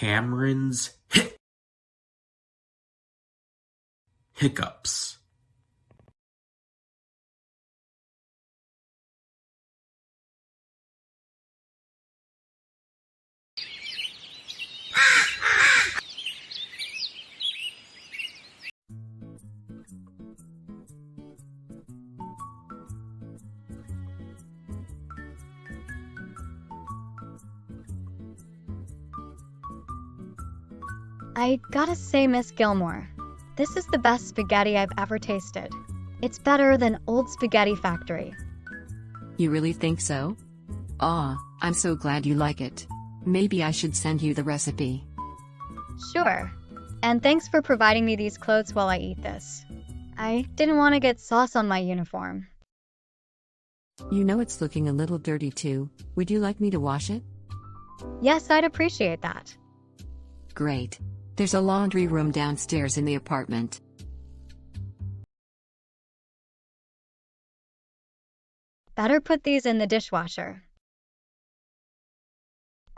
Cameron's hiccups. I gotta say, Miss Gilmore, this is the best spaghetti I've ever tasted. It's better than Old Spaghetti Factory. You really think so? Aw, I'm so glad you like it. Maybe I should send you the recipe. Sure. And thanks for providing me these clothes while I eat this. I didn't want to get sauce on my uniform. You know it's looking a little dirty too. Would you like me to wash it? Yes, I'd appreciate that. Great. There's a laundry room downstairs in the apartment. Better put these in the dishwasher.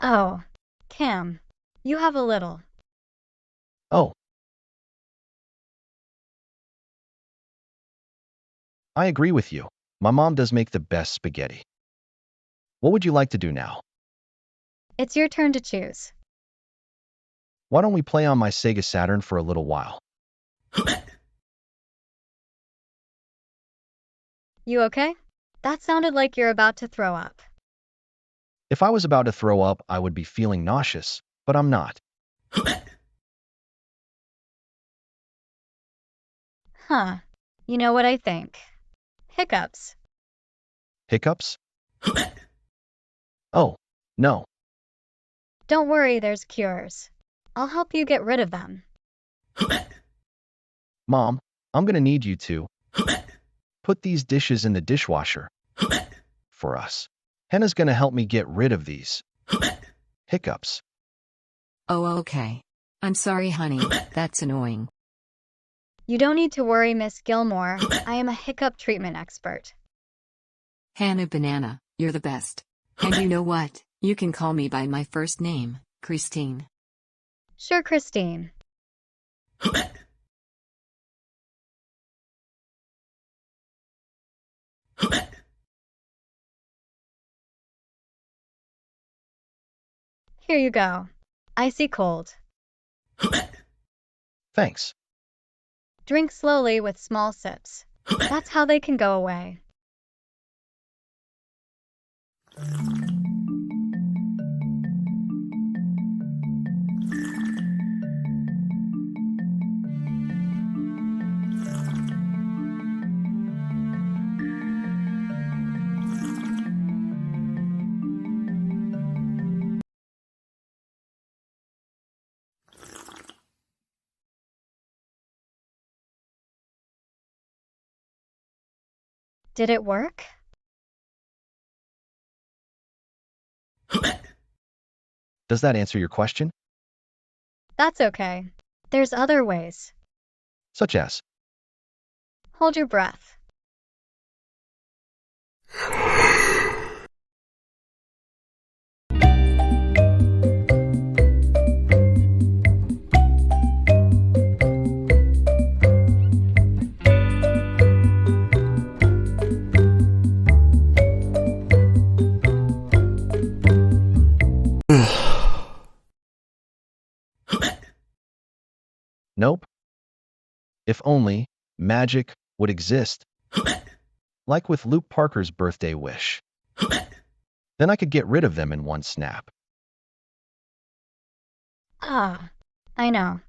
Oh, Cam, you have a little. Oh. I agree with you. My mom does make the best spaghetti. What would you like to do now? It's your turn to choose. Why don't we play on my Sega Saturn for a little while? You okay? That sounded like you're about to throw up. If I was about to throw up, I would be feeling nauseous, but I'm not. Huh. You know what I think? Hiccups. Hiccups? Oh, no. Don't worry, there's cures. I'll help you get rid of them. Mom, I'm gonna need you to put these dishes in the dishwasher for us. Hannah's gonna help me get rid of these hiccups. Oh, okay. I'm sorry, honey. That's annoying. You don't need to worry, Miss Gilmore. I am a hiccup treatment expert. Hannah Banana, you're the best. And you know what? You can call me by my first name, Christine. Sure, Christine. Here you go. Icy cold. Thanks. Drink slowly with small sips. That's how they can go away. Did it work? Does that answer your question? That's okay. There's other ways. Such as? Hold your breath. Nope. If only magic would exist, like with Luke Parker's birthday wish. Then I could get rid of them in one snap. Ah, I know.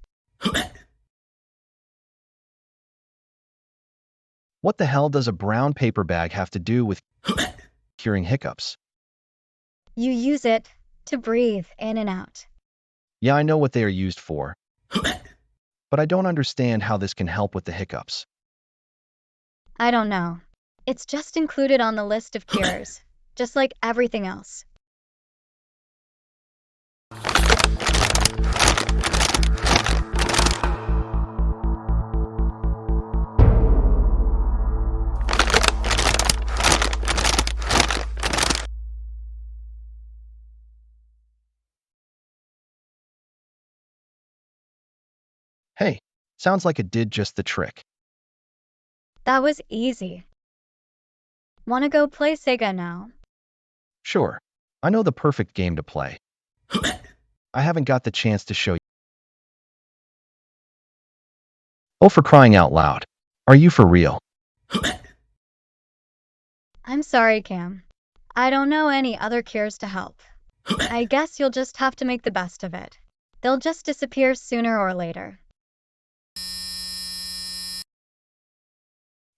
What the hell does a brown paper bag have to do with curing hiccups? You use it to breathe in and out. Yeah, I know what they are used for, but I don't understand how this can help with the hiccups. I don't know. It's just included on the list of cures, just like everything else. Sounds like it did just the trick. That was easy. Wanna go play Sega now? Sure, I know the perfect game to play. I haven't got the chance to show you. Oh, for crying out loud. Are you for real? I'm sorry, Cam. I don't know any other cures to help. I guess you'll just have to make the best of it. They'll just disappear sooner or later.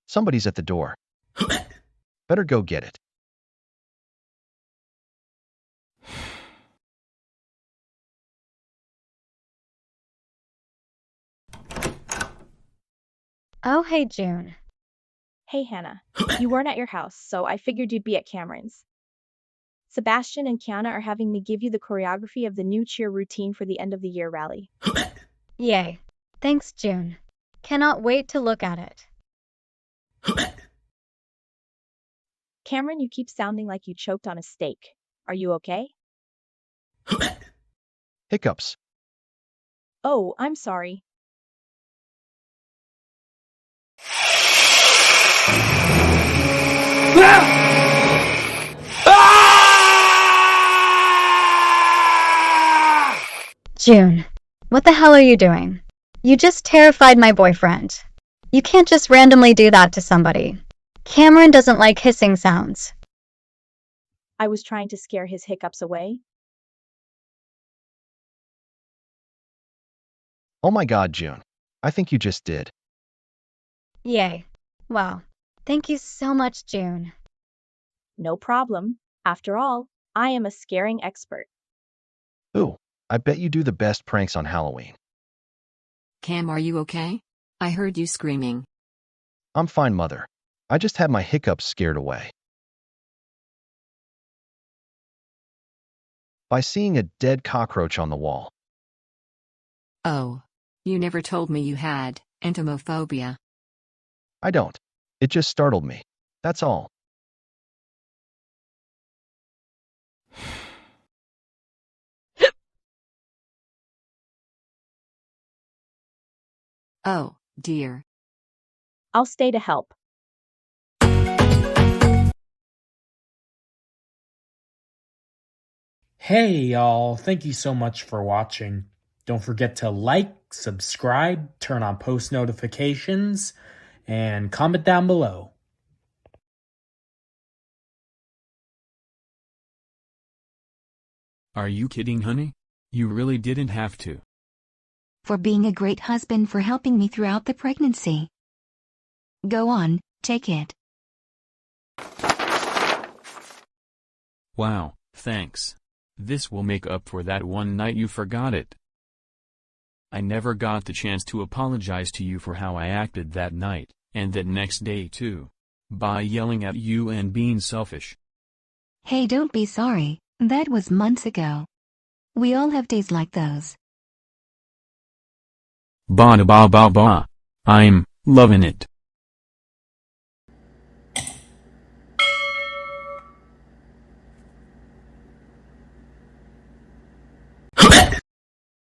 Somebody's at the door. Better go get it. Oh, hey, June. Hey, Hannah. You weren't at your house, so I figured you'd be at Cameron's. Sebastian and Kiana are having me give you the choreography of the new cheer routine for the end of the year rally. Yay. Thanks, June. Cannot wait to look at it. Cameron, you keep sounding like you choked on a steak. Are you okay? Hiccups. Oh, I'm sorry. June, what the hell are you doing? You just terrified my boyfriend. You can't just randomly do that to somebody. Cameron doesn't like hissing sounds. I was trying to scare his hiccups away. Oh my god, June. I think you just did. Yay. Wow. Thank you so much, June. No problem. After all, I am a scaring expert. Ooh, I bet you do the best pranks on Halloween. Cam, are you okay? I heard you screaming. I'm fine, mother. I just had my hiccups scared away. By seeing a dead cockroach on the wall. Oh. You never told me you had entomophobia. I don't. It just startled me. That's all. Oh, dear. I'll stay to help. Hey y'all, thank you so much for watching. Don't forget to like, subscribe, turn on post notifications, and comment down below. Are you kidding, honey? You really didn't have to. For being a great husband, for helping me throughout the pregnancy. Go on, take it. Wow, thanks. This will make up for that one night you forgot it. I never got the chance to apologize to you for how I acted that night, and that next day too. By yelling at you and being selfish. Hey, don't be sorry. That was months ago. We all have days like those. Ba da ba ba ba. I'm loving it.